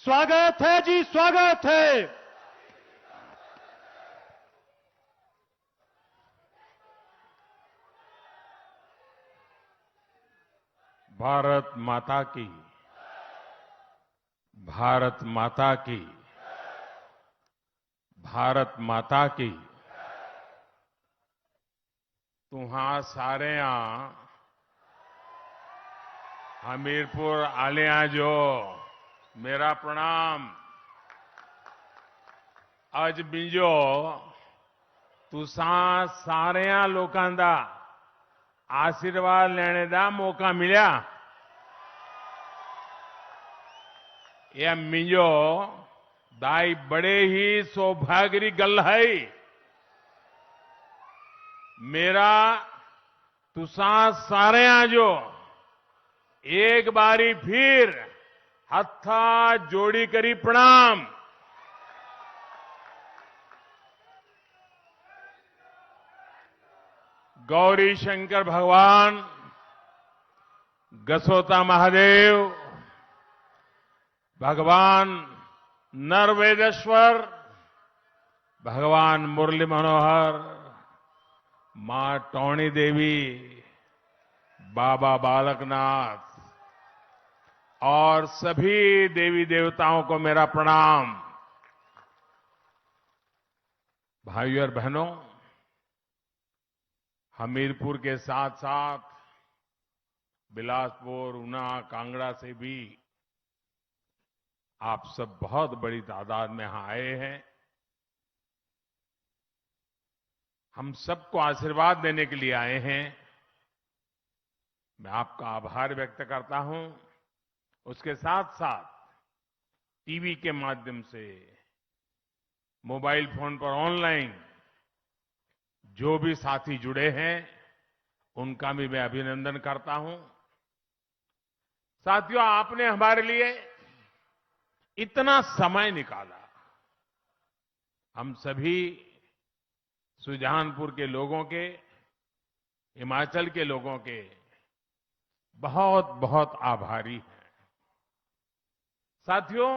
स्वागत है जी, स्वागत है। भारत माता की, भारत माता की, भारत माता की। तुहां सारे हमीरपुर आलिया जो मेरा प्रणाम। अज बीजो तुसा सारे लोगों का आशीर्वाद लेने का मौका मिला। यह मिजो दाई बड़े ही सौभाग्य की गल है। मेरा तुसा सारे जो एक बारी फिर हत्था जोड़ी करी प्रणाम। गौरी शंकर भगवान, गसोता महादेव, भगवान नरवेदेश्वर, भगवान मुरली मनोहर, मां टौणी देवी, बाबा बालकनाथ और सभी देवी देवताओं को मेरा प्रणाम। भाइयों और बहनों, हमीरपुर के साथ साथ बिलासपुर, ऊना, कांगड़ा से भी आप सब बहुत बड़ी तादाद में यहां आए हैं। हम सबको आशीर्वाद देने के लिए आए हैं। मैं आपका आभार व्यक्त करता हूं। उसके साथ साथ टीवी के माध्यम से, मोबाइल फोन पर ऑनलाइन जो भी साथी जुड़े हैं उनका भी मैं अभिनंदन करता हूं। साथियों, आपने हमारे लिए इतना समय निकाला। हम सभी सुजानपुर के लोगों के, हिमाचल के लोगों के बहुत बहुत आभारी हैं। साथियों,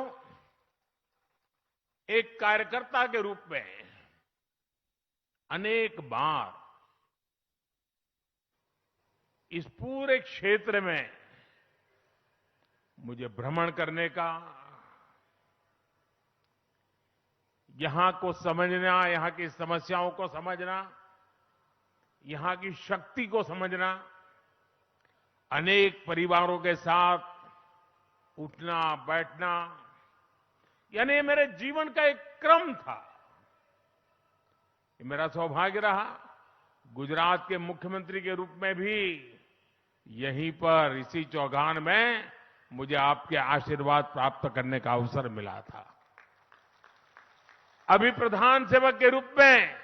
एक कार्यकर्ता के रूप में अनेक बार इस पूरे क्षेत्र में मुझे भ्रमण करने का, यहां को समझना, यहां की समस्याओं को समझना, यहां की शक्ति को समझना, अनेक परिवारों के साथ उठना बैठना, यानी ये मेरे जीवन का एक क्रम था। ये मेरा सौभाग्य रहा। गुजरात के मुख्यमंत्री के रूप में भी यहीं पर इसी चौगान में मुझे आपके आशीर्वाद प्राप्त करने का अवसर मिला था। अभी प्रधान सेवक के रूप में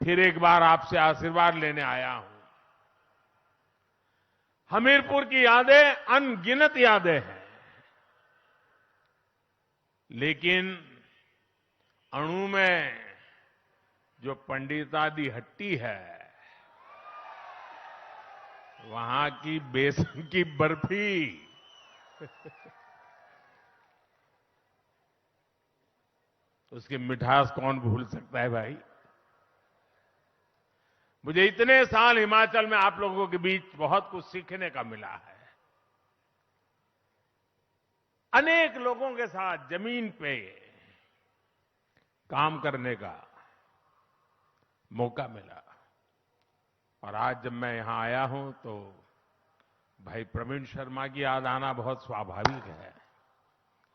फिर एक बार आपसे आशीर्वाद लेने आया हूं। हमीरपुर की यादें अनगिनत यादें हैं, लेकिन अणु में जो पंडिता दी हट्टी है, वहां की बेसन की बर्फी उसकी मिठास कौन भूल सकता है भाई। मुझे इतने साल हिमाचल में आप लोगों के बीच बहुत कुछ सीखने का मिला है। अनेक लोगों के साथ जमीन पे काम करने का मौका मिला। और आज जब मैं यहां आया हूं तो भाई प्रवीण शर्मा की याद आना बहुत स्वाभाविक है।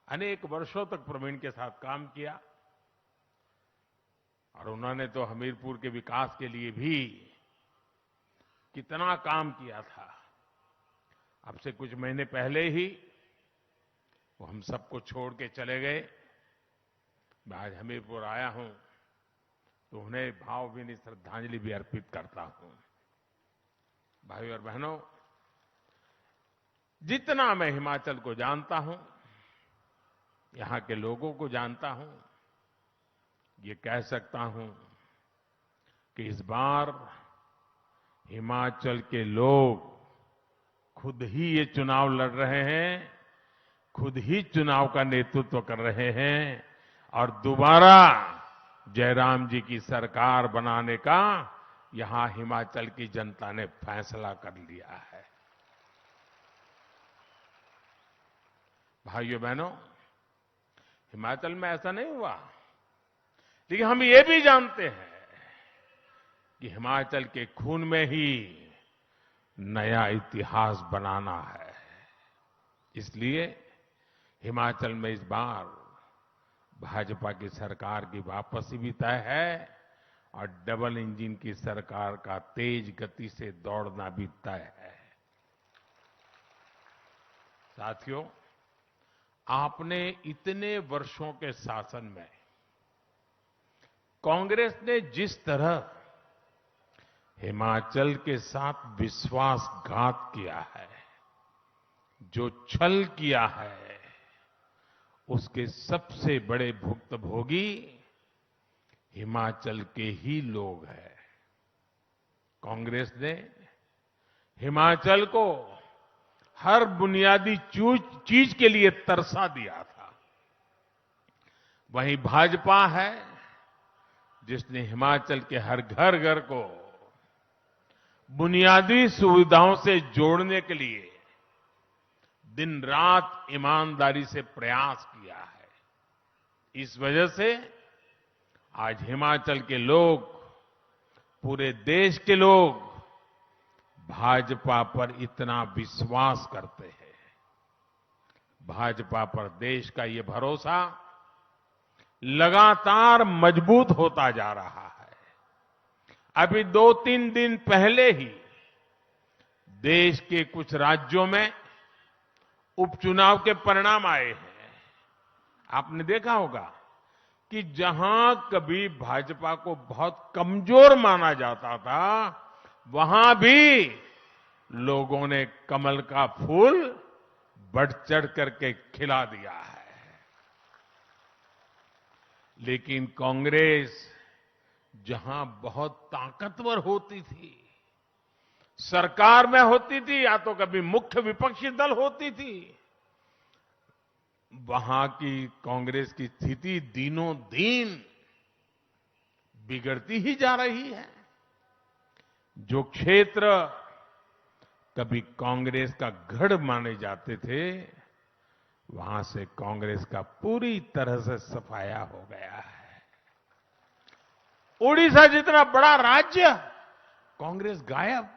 अनेक वर्षों तक प्रवीण के साथ काम किया और उन्होंने तो हमीरपुर के विकास के लिए भी कितना काम किया था। अब से कुछ महीने पहले ही वो हम सबको छोड़ के चले गए। मैं आज हमीरपुर आया हूं तो उन्हें भावभीनी श्रद्धांजलि भी अर्पित करता हूं। भाइयों और बहनों, जितना मैं हिमाचल को जानता हूं, यहां के लोगों को जानता हूं, ये कह सकता हूं कि इस बार हिमाचल के लोग खुद ही ये चुनाव लड़ रहे हैं, खुद ही चुनाव का नेतृत्व कर रहे हैं और दोबारा जयराम जी की सरकार बनाने का यहां हिमाचल की जनता ने फैसला कर लिया है। भाइयों बहनों, हिमाचल में ऐसा नहीं हुआ, लेकिन हम ये भी जानते हैं कि हिमाचल के खून में ही नया इतिहास बनाना है। इसलिए हिमाचल में इस बार भाजपा की सरकार की वापसी भी तय है और डबल इंजन की सरकार का तेज गति से दौड़ना भी तय है। साथियों, आपने इतने वर्षों के शासन में कांग्रेस ने जिस तरह हिमाचल के साथ विश्वासघात किया है, जो छल किया है, उसके सबसे बड़े भुक्तभोगी हिमाचल के ही लोग हैं। कांग्रेस ने हिमाचल को हर बुनियादी चीज के लिए तरसा दिया था। वहीं भाजपा है जिसने हिमाचल के हर घर घर को बुनियादी सुविधाओं से जोड़ने के लिए दिन रात ईमानदारी से प्रयास किया है। इस वजह से आज हिमाचल के लोग, पूरे देश के लोग भाजपा पर इतना विश्वास करते हैं। भाजपा पर देश का ये भरोसा लगातार मजबूत होता जा रहा है। अभी 2-3 दिन पहले ही देश के कुछ राज्यों में उपचुनाव के परिणाम आए हैं। आपने देखा होगा कि जहां कभी भाजपा को बहुत कमजोर माना जाता था, वहां भी लोगों ने कमल का फूल बढ़ चढ़ करके खिला दिया है। लेकिन कांग्रेस जहां बहुत ताकतवर होती थी, सरकार में होती थी या तो कभी मुख्य विपक्षी दल होती थी, वहां की कांग्रेस की स्थिति दिनों दिन बिगड़ती ही जा रही है। जो क्षेत्र कभी कांग्रेस का गढ़ माने जाते थे, वहां से कांग्रेस का पूरी तरह से सफाया हो गया है। ओडिशा जितना बड़ा राज्य, कांग्रेस गायब।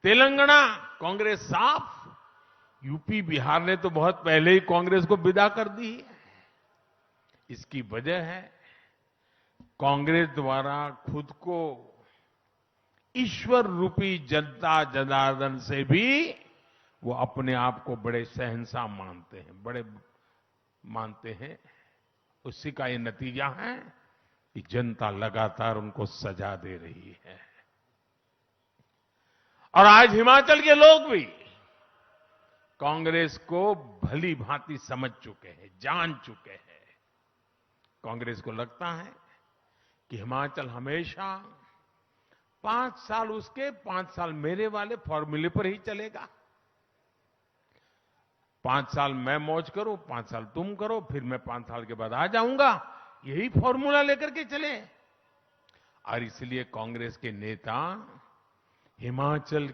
तेलंगाना, कांग्रेस साफ। यूपी, बिहार ने तो बहुत पहले ही कांग्रेस को विदा कर दी है। इसकी वजह है कांग्रेस द्वारा खुद को ईश्वर रूपी जनता जनार्दन से भी वो अपने आप को बड़े शहंशाह मानते हैं, बड़े मानते हैं। उसी का ये नतीजा है कि जनता लगातार उनको सजा दे रही है। और आज हिमाचल के लोग भी कांग्रेस को भली भांति समझ चुके हैं, जान चुके हैं। कांग्रेस को लगता है कि हिमाचल हमेशा 5 साल उसके, 5 साल मेरे वाले फॉर्मूले पर ही चलेगा। 5 साल मैं मौज करूं, 5 साल तुम करो, फिर मैं 5 साल के बाद आ जाऊंगा, यही फॉर्मूला लेकर के चले। और इसलिए कांग्रेस के नेता हिमाचल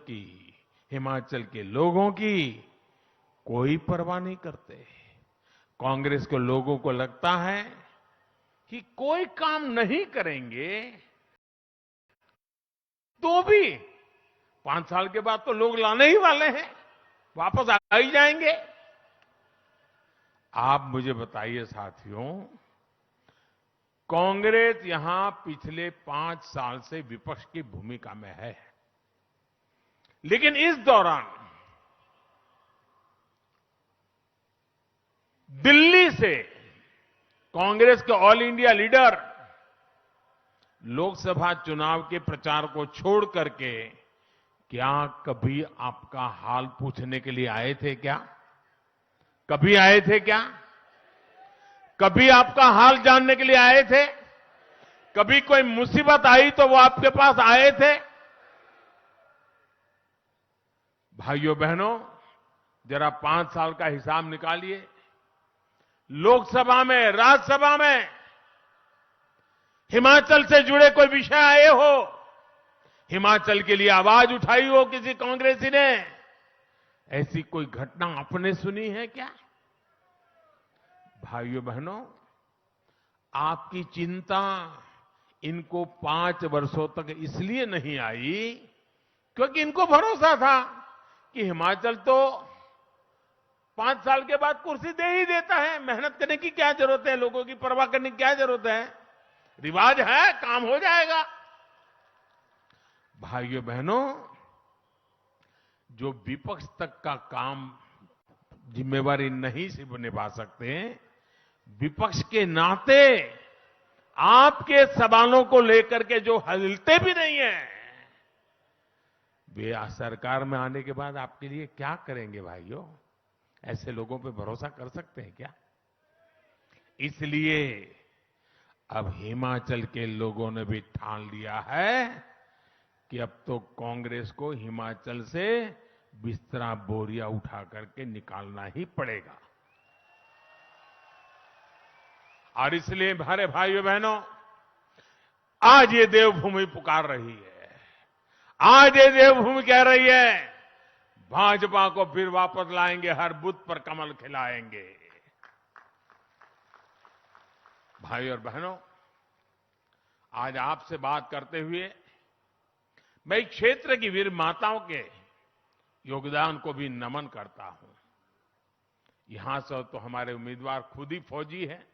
के लोगों की कोई परवाह नहीं करते। कांग्रेस के लोगों को लगता है कि कोई काम नहीं करेंगे तो भी 5 साल के बाद तो लोग लाने ही वाले हैं, वापस आ ही जाएंगे। आप मुझे बताइए साथियों, कांग्रेस यहां पिछले 5 साल से विपक्ष की भूमिका में है, लेकिन इस दौरान दिल्ली से कांग्रेस के ऑल इंडिया लीडर लोकसभा चुनाव के प्रचार को छोड़ करके क्या कभी आपका हाल पूछने के लिए आए थे क्या? कभी आए थे क्या? कभी आपका हाल जानने के लिए आए थे? कभी कोई मुसीबत आई तो वो आपके पास आए थे? भाइयों बहनों, जरा 5 साल का हिसाब निकालिए। लोकसभा में, राज्यसभा में हिमाचल से जुड़े कोई विषय आए हो, हिमाचल के लिए आवाज उठाई हो किसी कांग्रेसी ने, ऐसी कोई घटना आपने सुनी है क्या? भाइयों बहनों, आपकी चिंता इनको 5 वर्षों तक इसलिए नहीं आई क्योंकि इनको भरोसा था कि हिमाचल तो 5 साल के बाद कुर्सी दे ही देता है, मेहनत करने की क्या जरूरत है, लोगों की परवाह करने की क्या जरूरत है, रिवाज है, काम हो जाएगा। भाइयों बहनों, जो विपक्ष तक का काम जिम्मेवारी नहीं से निभा सकते, विपक्ष के नाते आपके सवालों को लेकर के जो हिलते भी नहीं है, वे सरकार में आने के बाद आपके लिए क्या करेंगे? भाइयों, ऐसे लोगों पे भरोसा कर सकते हैं क्या? इसलिए अब हिमाचल के लोगों ने भी ठान लिया है कि अब तो कांग्रेस को हिमाचल से बिस्तरा बोरिया उठा करके निकालना ही पड़ेगा। और इसलिए हमारे भाइयों बहनों, आज ये देवभूमि पुकार रही है, आज ये देवभूमि कह रही है, भाजपा को फिर वापस लाएंगे, हर बूथ पर कमल खिलाएंगे। भाई और बहनों, आज आपसे बात करते हुए मैं इस क्षेत्र की वीर माताओं के योगदान को भी नमन करता हूं। यहां से तो हमारे उम्मीदवार खुद ही फौजी हैं,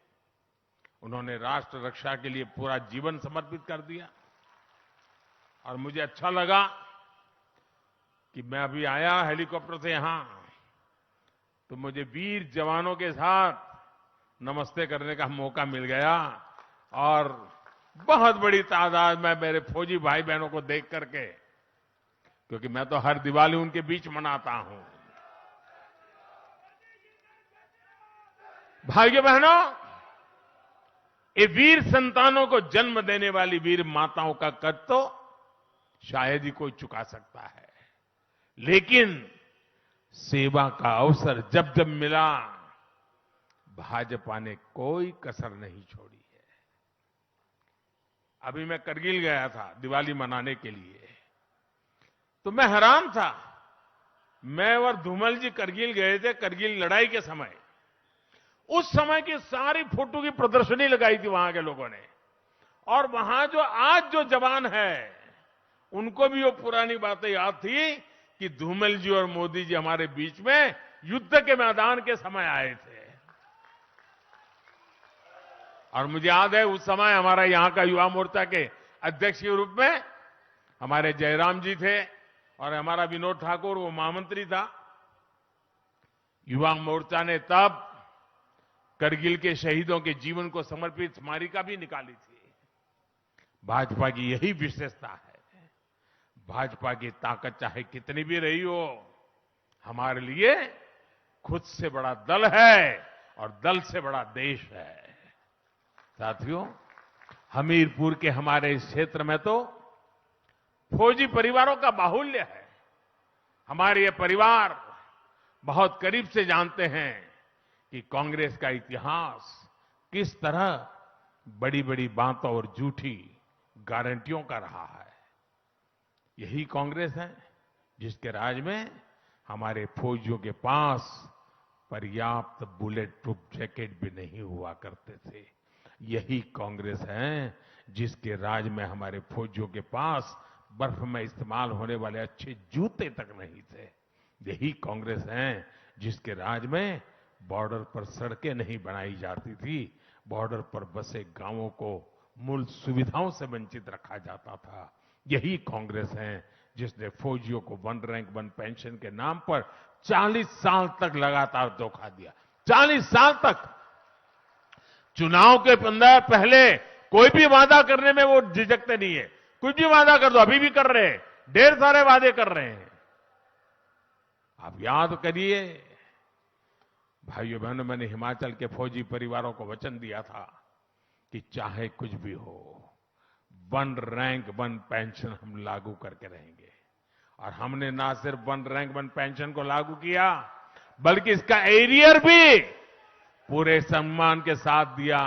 उन्होंने राष्ट्र रक्षा के लिए पूरा जीवन समर्पित कर दिया। और मुझे अच्छा लगा कि मैं अभी आया हेलीकॉप्टर से यहां, तो मुझे वीर जवानों के साथ नमस्ते करने का मौका मिल गया और बहुत बड़ी तादाद में मेरे फौजी भाई बहनों को देख करके, क्योंकि मैं तो हर दिवाली उनके बीच मनाता हूं। भाइयों बहनों, ये वीर संतानों को जन्म देने वाली वीर माताओं का कद तो शायद ही कोई चुका सकता है, लेकिन सेवा का अवसर जब जब मिला, भाजपा ने कोई कसर नहीं छोड़ी है। अभी मैं करगिल गया था दिवाली मनाने के लिए, तो मैं हैरान था। मैं और धूमल जी करगिल गए थे, करगिल लड़ाई के समय। उस समय की सारी फोटो की प्रदर्शनी लगाई थी वहां के लोगों ने, और वहां जो आज जो जवान है, उनको भी वो पुरानी बातें याद थी कि धूमल जी और मोदी जी हमारे बीच में युद्ध के मैदान के समय आए थे। और मुझे याद है उस समय हमारा यहां का युवा मोर्चा के अध्यक्ष के रूप में हमारे जयराम जी थे और हमारा विनोद ठाकुर वो महामंत्री था। युवा मोर्चा ने तब करगिल के शहीदों के जीवन को समर्पित स्मारिका भी निकाली थी। भाजपा की यही विशेषता है। भाजपा की ताकत चाहे कितनी भी रही हो, हमारे लिए खुद से बड़ा दल है और दल से बड़ा देश है। साथियों, हमीरपुर के हमारे इस क्षेत्र में तो फौजी परिवारों का बाहुल्य है। हमारे ये परिवार बहुत करीब से जानते हैं कि कांग्रेस का इतिहास किस तरह बड़ी बड़ी बातों और झूठी गारंटियों का रहा है। यही कांग्रेस है जिसके राज में हमारे फौजियों के पास पर्याप्त बुलेट प्रूफ जैकेट भी नहीं हुआ करते थे। यही कांग्रेस है जिसके राज में हमारे फौजियों के पास बर्फ में इस्तेमाल होने वाले अच्छे जूते तक नहीं थे। यही कांग्रेस है जिसके राज में बॉर्डर पर सड़कें नहीं बनाई जाती थी, बॉर्डर पर बसे गांवों को मूल सुविधाओं से वंचित रखा जाता था। यही कांग्रेस है जिसने फौजियों को 1 रैंक 1 पेंशन के नाम पर 40 साल तक लगातार धोखा दिया। 40 साल तक। चुनाव के 15 पहले कोई भी वादा करने में वो झिझकते नहीं है। कुछ भी वादा कर दो, अभी भी कर रहे हैं, ढेर सारे वादे कर रहे हैं। आप याद करिए भाइयों बहनों, मैंने हिमाचल के फौजी परिवारों को वचन दिया था कि चाहे कुछ भी हो, 1 रैंक 1 पेंशन हम लागू करके रहेंगे। और हमने ना सिर्फ 1 रैंक 1 पेंशन को लागू किया, बल्कि इसका एरियर भी पूरे सम्मान के साथ दिया।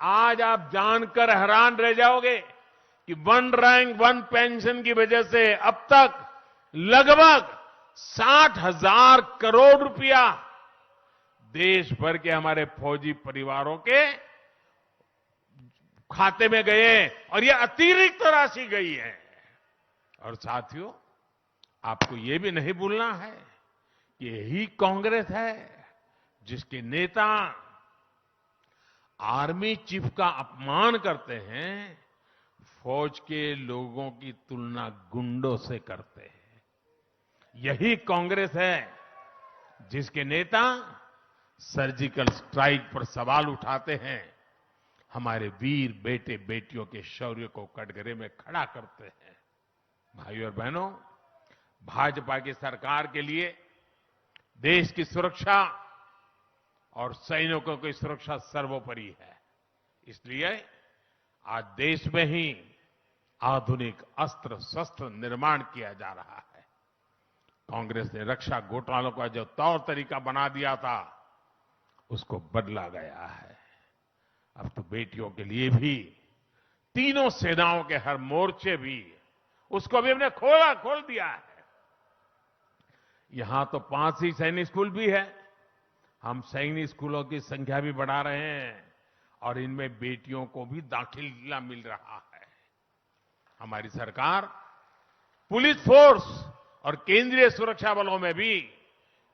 आज आप जानकर हैरान रह जाओगे कि वन रैंक वन पेंशन की वजह से अब तक लगभग 60,000 करोड़ रुपया देश भर के हमारे फौजी परिवारों के खाते में गए और यह अतिरिक्त राशि गई है। और साथियों, आपको यह भी नहीं भूलना है कि यही कांग्रेस है जिसके नेता आर्मी चीफ का अपमान करते हैं, फौज के लोगों की तुलना गुंडों से करते हैं। यही कांग्रेस है जिसके नेता सर्जिकल स्ट्राइक पर सवाल उठाते हैं, हमारे वीर बेटे बेटियों के शौर्य को कटघरे में खड़ा करते हैं। भाइयों और बहनों, भाजपा की सरकार के लिए देश की सुरक्षा और सैनिकों की सुरक्षा सर्वोपरि है। इसलिए आज देश में ही आधुनिक अस्त्र शस्त्र निर्माण किया जा रहा है। कांग्रेस ने रक्षा घोटालों का जो तौर तरीका बना दिया था, उसको बदला गया है। अब तो बेटियों के लिए भी तीनों सेनाओं के हर मोर्चे भी उसको भी हमने खोल दिया है। यहां तो 5 ही सैनिक स्कूल भी है। हम सैनिक स्कूलों की संख्या भी बढ़ा रहे हैं और इनमें बेटियों को भी दाखिला मिल रहा है। हमारी सरकार पुलिस फोर्स और केंद्रीय सुरक्षा बलों में भी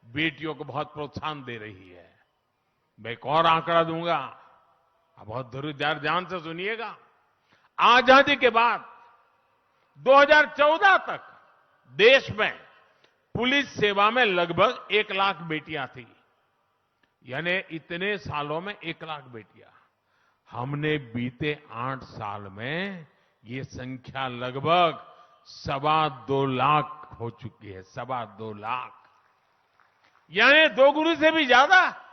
बेटियों को बहुत प्रोत्साहन दे रही है। मैं एक और आंकड़ा दूंगा, आप बहुत ध्यान से सुनिएगा। आजादी के बाद 2014 तक देश में पुलिस सेवा में लगभग 1 लाख बेटियां थी, यानी इतने सालों में 1 लाख बेटियां। हमने बीते 8 साल में ये संख्या लगभग 2.25 लाख हो चुकी है। 2.25 लाख, यानी 2 गुना से भी ज्यादा।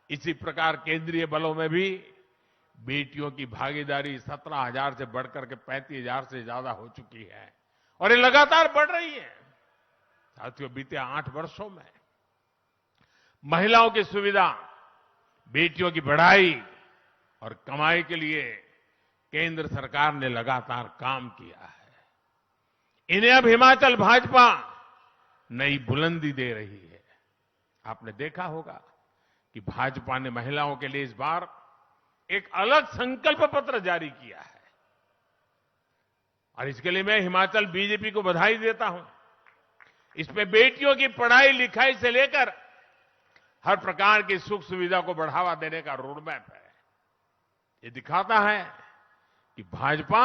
इसी प्रकार केंद्रीय बलों में भी बेटियों की भागीदारी 17,000 से बढ़कर के 35,000 से ज्यादा हो चुकी है और ये लगातार बढ़ रही है। साथियों, बीते 8 वर्षों में महिलाओं की सुविधा, बेटियों की बढ़ाई और कमाई के लिए केंद्र सरकार ने लगातार काम किया है। इन्हें अब हिमाचल भाजपा नई बुलंदी दे रही है। आपने देखा होगा कि भाजपा ने महिलाओं के लिए इस बार एक अलग संकल्प पत्र जारी किया है और इसके लिए मैं हिमाचल बीजेपी को बधाई देता हूं। इसमें बेटियों की पढ़ाई लिखाई से लेकर हर प्रकार की सुख सुविधा को बढ़ावा देने का रोडमैप है। ये दिखाता है कि भाजपा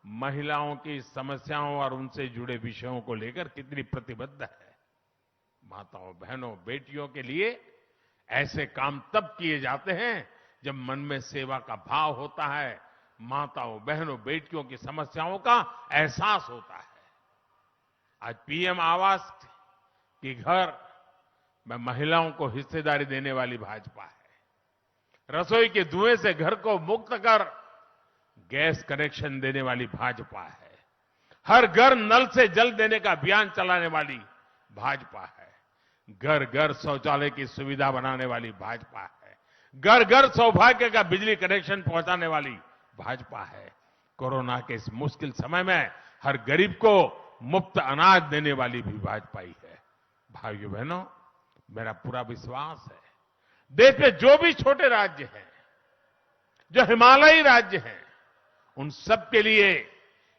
महिलाओं की समस्याओं और उनसे जुड़े विषयों को लेकर कितनी प्रतिबद्ध है। माताओं, बहनों, बेटियों के लिए ऐसे काम तब किए जाते हैं जब मन में सेवा का भाव होता है, माताओं, बहनों, बेटियों की समस्याओं का एहसास होता है। आज पीएम आवास के घर में महिलाओं को हिस्सेदारी देने वाली भाजपा है। रसोई के धुएं से घर को मुक्त कर गैस कनेक्शन देने वाली भाजपा है। हर घर नल से जल देने का अभियान चलाने वाली भाजपा है। घर घर शौचालय की सुविधा बनाने वाली भाजपा है। घर घर सौभाग्य का बिजली कनेक्शन पहुंचाने वाली भाजपा है। कोरोना के इस मुश्किल समय में हर गरीब को मुफ्त अनाज देने वाली भी भाजपा ही है। भाइयों बहनों, मेरा पूरा विश्वास है देश में जो भी छोटे राज्य हैं, जो हिमालयी राज्य हैं, उन सब के लिए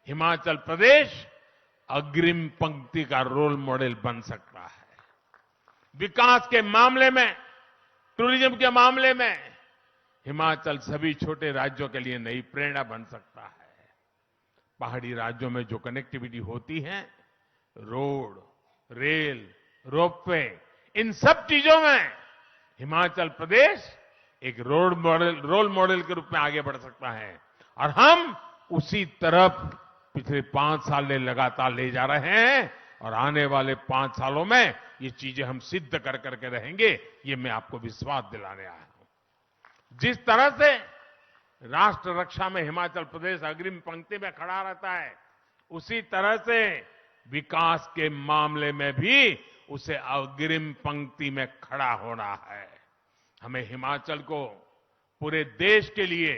हिमाचल प्रदेश अग्रिम पंक्ति का रोल मॉडल बन सकता है। विकास के मामले में, टूरिज्म के मामले में हिमाचल सभी छोटे राज्यों के लिए नई प्रेरणा बन सकता है। पहाड़ी राज्यों में जो कनेक्टिविटी होती है, रोड, रेल, रोपवे, इन सब चीजों में हिमाचल प्रदेश एक रोल मॉडल के रूप में आगे बढ़ सकता है और हम उसी तरफ पिछले 5 साल में लगातार ले जा रहे हैं और आने वाले 5 सालों में ये चीजें हम सिद्ध कर करके रहेंगे, ये मैं आपको विश्वास दिलाने आया हूं। जिस तरह से राष्ट्र रक्षा में हिमाचल प्रदेश अग्रिम पंक्ति में खड़ा रहता है, उसी तरह से विकास के मामले में भी उसे अग्रिम पंक्ति में खड़ा होना है। हमें हिमाचल को पूरे देश के लिए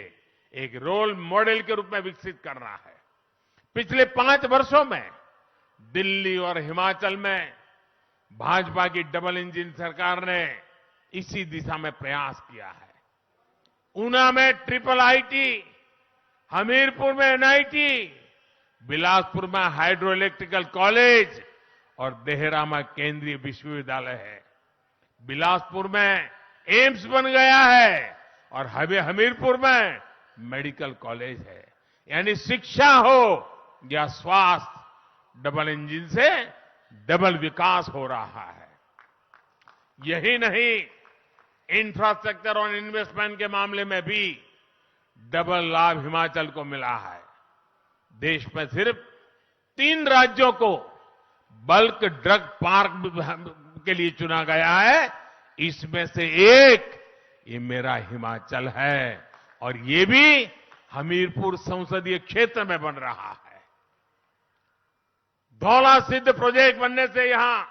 एक रोल मॉडल के रूप में विकसित करना है। पिछले 5 वर्षों में दिल्ली और हिमाचल में भाजपा की डबल इंजन सरकार ने इसी दिशा में प्रयास किया है। ऊना में ट्रिपल आईटी, हमीरपुर में एनआईटी, बिलासपुर में हाइड्रो इलेक्ट्रिकल कॉलेज और देहरा में केंद्रीय विश्वविद्यालय है। बिलासपुर में एम्स बन गया है और हमीरपुर में मेडिकल कॉलेज है। यानी शिक्षा हो या स्वास्थ्य, डबल इंजन से डबल विकास हो रहा है। यही नहीं, इंफ्रास्ट्रक्चर और इन्वेस्टमेंट के मामले में भी डबल लाभ हिमाचल को मिला है। देश में सिर्फ 3 राज्यों को बल्क ड्रग पार्क के लिए चुना गया है। इसमें से एक ये मेरा हिमाचल है और ये भी हमीरपुर संसदीय क्षेत्र में बन रहा है। धौला सिद्ध प्रोजेक्ट बनने से यहां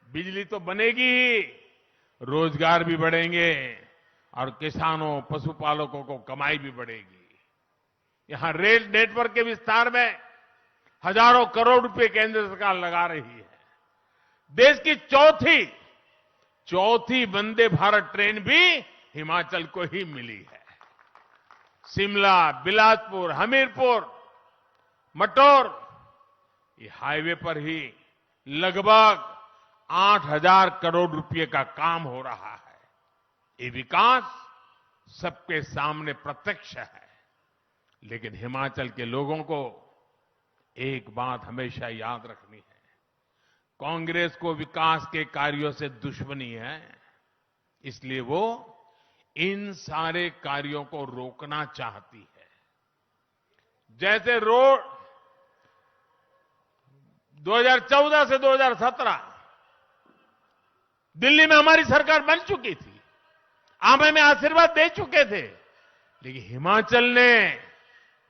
बिजली तो बनेगी ही, रोजगार भी बढ़ेंगे और किसानों, पशुपालकों को कमाई भी बढ़ेगी। यहां रेल नेटवर्क के विस्तार में हजारों करोड़ रुपए केंद्र सरकार लगा रही है। देश की चौथी वंदे भारत ट्रेन भी हिमाचल को ही मिली है। शिमला, बिलासपुर, हमीरपुर, मटौर, ये हाईवे पर ही लगभग 8,000 करोड़ रुपए का काम हो रहा है। ये विकास सबके सामने प्रत्यक्ष है। लेकिन हिमाचल के लोगों को एक बात हमेशा याद रखनी है, कांग्रेस को विकास के कार्यों से दुश्मनी है, इसलिए वो इन सारे कार्यों को रोकना चाहती है। जैसे रोड 2014 से 2017 दिल्ली में हमारी सरकार बन चुकी थी, आप हमें आशीर्वाद दे चुके थे, लेकिन हिमाचल ने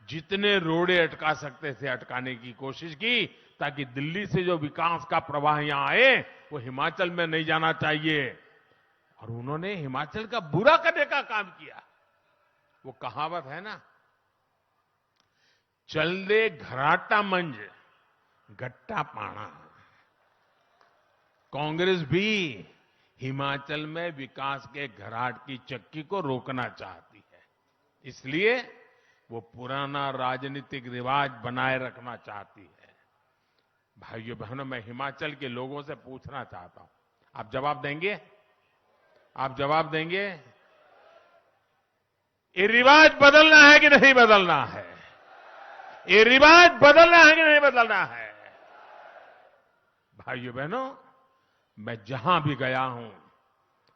जितने रोड़े अटका सकते थे अटकाने की कोशिश की, ताकि दिल्ली से जो विकास का प्रवाह यहां आए वो हिमाचल में नहीं जाना चाहिए। और उन्होंने हिमाचल का बुरा करने का काम किया। वो कहावत है ना, चल दे घराटा मंज गट्टा पाना। कांग्रेस भी हिमाचल में विकास के घराट की चक्की को रोकना चाहती है, इसलिए वो पुराना राजनीतिक रिवाज बनाए रखना चाहती है। भाइयों बहनों, मैं हिमाचल के लोगों से पूछना चाहता हूं, आप जवाब देंगे? आप जवाब देंगे? ये रिवाज बदलना है कि नहीं बदलना है? ये रिवाज बदलना है कि नहीं बदलना है? भाइयों बहनों, मैं जहां भी गया हूं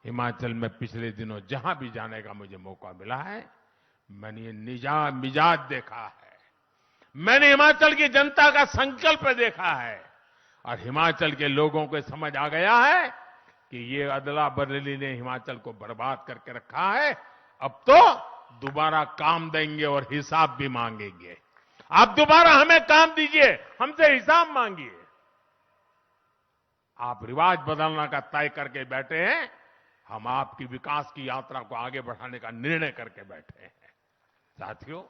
हिमाचल में, पिछले दिनों जहां भी जाने का मुझे मौका मिला है, मैंने ये मिजाज देखा है। मैंने हिमाचल की जनता का संकल्प देखा है और हिमाचल के लोगों को समझ आ गया है कि ये अदला बदली ने हिमाचल को बर्बाद करके रखा है। अब तो दोबारा काम देंगे और हिसाब भी मांगेंगे। आप दोबारा हमें काम दीजिए, हमसे हिसाब मांगिए। आप रिवाज बदलना का तय करके बैठे हैं, हम आपकी विकास की यात्रा को आगे बढ़ाने का निर्णय करके बैठे हैं। साथियों,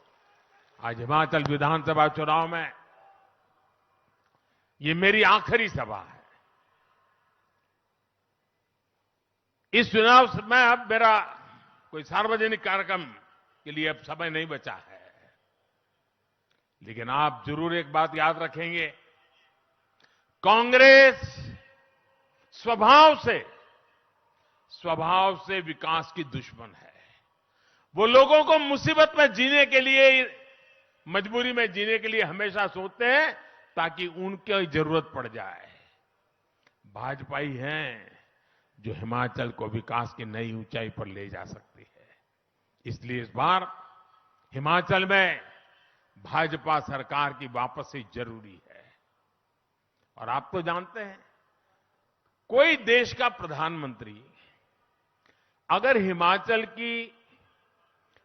आज हिमाचल विधानसभा चुनाव में ये मेरी आखिरी सभा है। इस चुनाव में अब मेरा कोई सार्वजनिक कार्यक्रम के लिए अब समय नहीं बचा है, लेकिन आप जरूर एक बात याद रखेंगे, कांग्रेस स्वभाव से विकास की दुश्मन है। वो लोगों को मुसीबत में जीने के लिए, मजबूरी में जीने के लिए हमेशा सोचते हैं ताकि उनकी जरूरत पड़ जाए। भाजपा ही हैं जो हिमाचल को विकास की नई ऊंचाई पर ले जा सकती है। इसलिए इस बार हिमाचल में भाजपा सरकार की वापसी जरूरी है। और आप तो जानते हैं, कोई देश का प्रधानमंत्री अगर हिमाचल की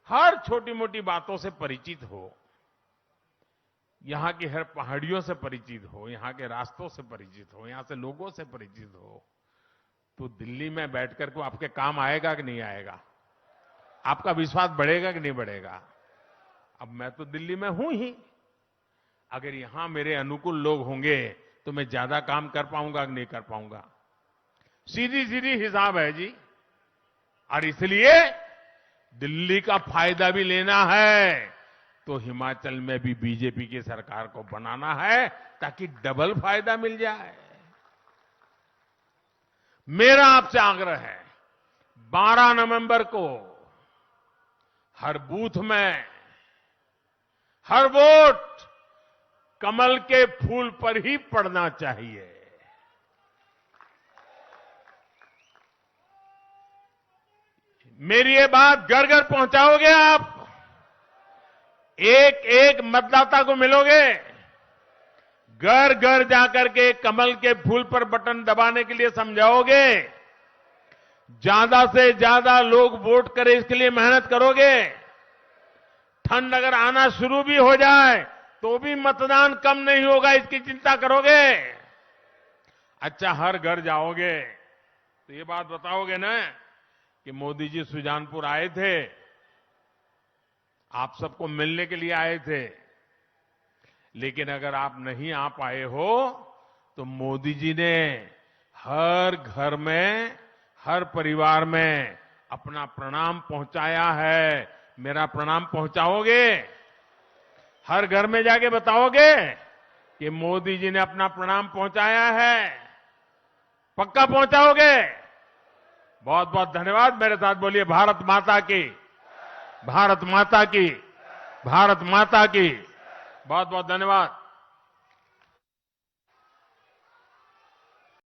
हर छोटी मोटी बातों से परिचित हो यहां की हर पहाड़ियों से परिचित हो, यहां के रास्तों से परिचित हो, यहां से लोगों से परिचित हो, तो दिल्ली में बैठकर को आपके काम आएगा कि नहीं आएगा? आपका विश्वास बढ़ेगा कि नहीं बढ़ेगा? अब मैं तो दिल्ली में हूं ही, अगर यहां मेरे अनुकूल लोग होंगे तो मैं ज्यादा काम कर पाऊंगा कि नहीं कर पाऊंगा? सीधी सीधी हिसाब है जी। और इसलिए दिल्ली का फायदा भी लेना है तो हिमाचल में भी बीजेपी की सरकार को बनाना है ताकि डबल फायदा मिल जाए। मेरा आपसे आग्रह है, 12 नवंबर को हर बूथ में हर वोट कमल के फूल पर ही पड़ना चाहिए। मेरी ये बात घर घर पहुंचाओगे आप? एक एक मतदाता को मिलोगे, घर घर जाकर के कमल के फूल पर बटन दबाने के लिए समझाओगे, ज्यादा से ज्यादा लोग वोट करें इसके लिए मेहनत करोगे। ठंड अगर आना शुरू भी हो जाए तो भी मतदान कम नहीं होगा, इसकी चिंता करोगे। अच्छा, हर घर जाओगे तो ये बात बताओगे ना कि मोदी जी सुजानपुर आए थे, आप सबको मिलने के लिए आए थे, लेकिन अगर आप नहीं आ पाए हो तो मोदी जी ने हर घर में, हर परिवार में अपना प्रणाम पहुंचाया है। मेरा प्रणाम पहुंचाओगे? हर घर में जाके बताओगे कि मोदी जी ने अपना प्रणाम पहुंचाया है? पक्का पहुंचाओगे? बहुत बहुत धन्यवाद। मेरे साथ बोलिए भारत माता की, भारत माता की, भारत माता की। बहुत बहुत धन्यवाद।